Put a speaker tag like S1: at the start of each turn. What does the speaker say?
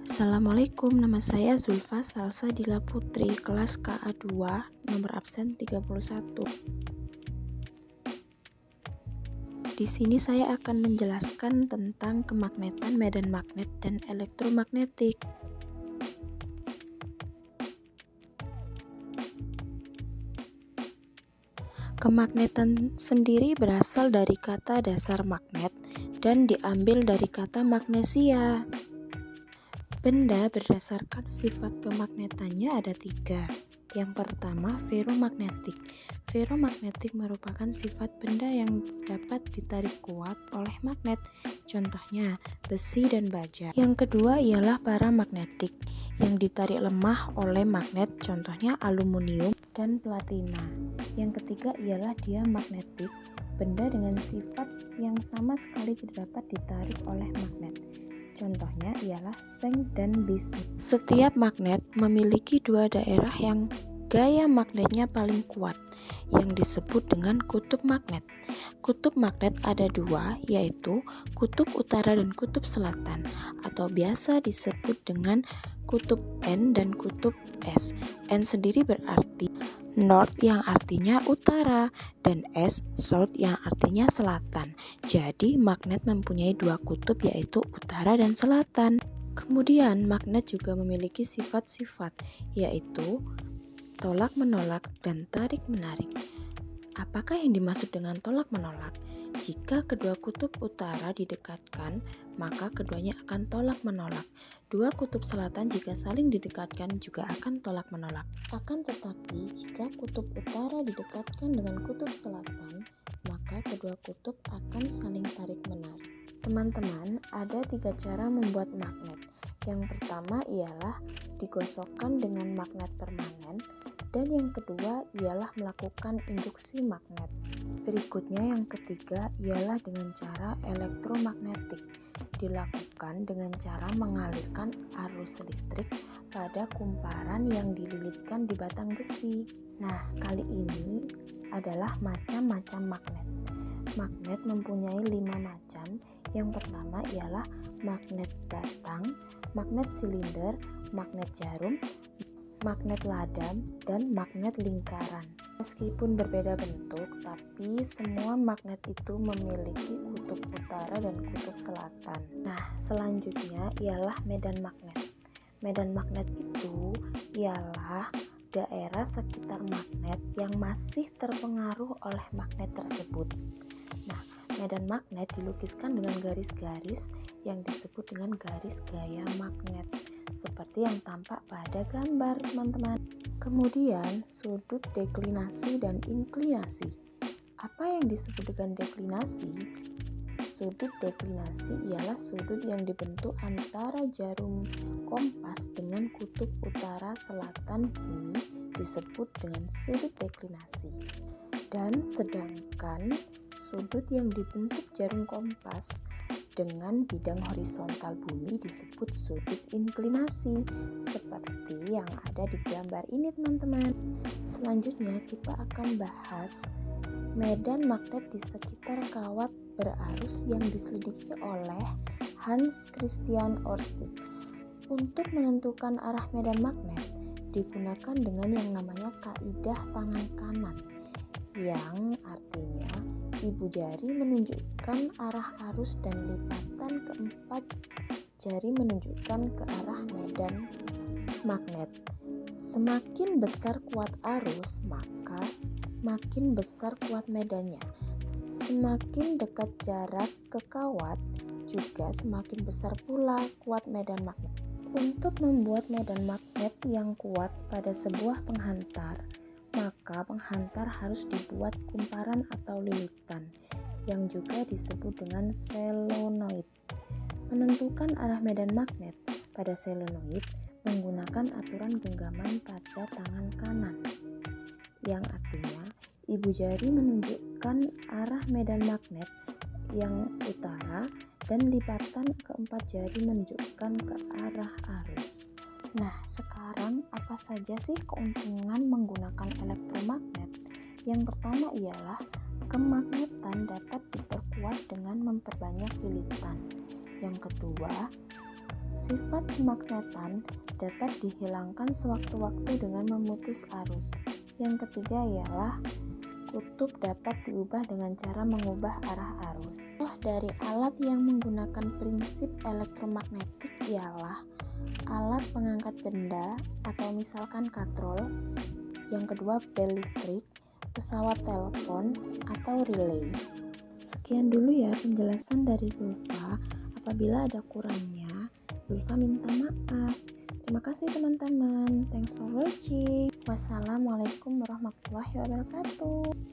S1: Assalamualaikum, nama saya Zulfa Salsabila Putri, kelas KA2, nomor absen 31. Di sini saya akan menjelaskan tentang kemagnetan medan magnet dan elektromagnetik. Kemagnetan sendiri berasal dari kata dasar magnet dan diambil dari kata magnesia. Benda berdasarkan sifat kemagnetannya ada 3. Yang pertama, ferromagnetik. Ferromagnetik merupakan sifat benda yang dapat ditarik kuat oleh magnet, contohnya besi dan baja. Yang kedua ialah paramagnetik, yang ditarik lemah oleh magnet, contohnya aluminium dan platina. Yang ketiga ialah diamagnetik, benda dengan sifat yang sama sekali tidak dapat ditarik oleh magnet. Contohnya ialah seng dan bismut. Setiap magnet memiliki 2 daerah yang gaya magnetnya paling kuat, yang disebut dengan kutub magnet. Kutub magnet ada 2, yaitu kutub utara dan kutub selatan, atau biasa disebut dengan kutub N dan kutub S. N sendiri berarti North yang artinya utara dan South yang artinya selatan. Jadi magnet mempunyai 2 kutub yaitu utara dan selatan. Kemudian magnet juga memiliki sifat-sifat yaitu tolak menolak dan tarik menarik. Apakah yang dimaksud dengan tolak menolak? Jika kedua kutub utara didekatkan, maka keduanya akan tolak menolak. 2 kutub selatan jika saling didekatkan juga akan tolak menolak. Akan tetapi, jika kutub utara didekatkan dengan kutub selatan, maka kedua kutub akan saling tarik menarik. Teman-teman, ada 3 cara membuat magnet. Yang pertama ialah digosokkan dengan magnet permanen, dan yang kedua ialah melakukan induksi magnet. Berikutnya yang ketiga ialah dengan cara elektromagnetik. Dilakukan dengan cara mengalirkan arus listrik pada kumparan yang dililitkan di batang besi. Nah, kali ini adalah macam-macam magnet. Magnet mempunyai 5 macam. Yang pertama ialah magnet batang, magnet silinder, magnet jarum, magnet ladam, dan magnet lingkaran. Meskipun berbeda bentuk, tapi semua magnet itu memiliki kutub utara dan kutub selatan. Nah, selanjutnya ialah medan magnet. Medan magnet itu ialah daerah sekitar magnet yang masih terpengaruh oleh magnet tersebut. Nah, medan magnet dilukiskan dengan garis-garis yang disebut dengan garis gaya magnet, seperti yang tampak pada gambar, teman-teman. Kemudian, sudut deklinasi dan inklinasi. Apa yang disebut dengan deklinasi? Sudut deklinasi ialah sudut yang dibentuk antara jarum kompas dengan kutub utara selatan bumi disebut dengan sudut deklinasi. Dan sedangkan sudut yang dibentuk jarum kompas dengan bidang horizontal bumi disebut sudut inklinasi, seperti yang ada di gambar ini, teman-teman. Selanjutnya kita akan bahas medan magnet di sekitar kawat berarus yang diselidiki oleh Hans Christian Ørsted. Untuk menentukan arah medan magnet digunakan dengan yang namanya kaidah tangan kanan, yang artinya ibu jari menunjukkan arah arus dan lipatan keempat jari menunjukkan ke arah medan magnet. Semakin besar kuat arus, maka makin besar kuat medannya. Semakin dekat jarak ke kawat, juga semakin besar pula kuat medan magnet. Untuk membuat medan magnet yang kuat pada sebuah penghantar, maka penghantar harus dibuat kumparan atau lilitan, yang juga disebut dengan selenoid. Menentukan arah medan magnet pada selenoid menggunakan aturan genggaman pada tangan kanan, yang artinya ibu jari menunjukkan arah medan magnet yang utara dan lipatan keempat jari menunjukkan ke arah arus. Nah, sekarang apa saja sih keuntungan menggunakan elektromagnet? Yang pertama ialah kemagnetan dapat diperkuat dengan memperbanyak lilitan. Yang kedua, Sifat kemagnetan dapat dihilangkan sewaktu-waktu dengan memutus arus. Yang ketiga ialah kutub dapat diubah dengan cara mengubah arah arus. Contoh dari alat yang menggunakan prinsip elektromagnetik ialah alat pengangkat benda atau misalkan katrol. Yang kedua bel listrik, pesawat telepon, atau relay. Sekian dulu ya penjelasan dari Zulfa. Apabila ada kurangnya, Zulfa minta maaf. Terima kasih teman-teman. Thanks for watching. Wassalamualaikum warahmatullahi wabarakatuh.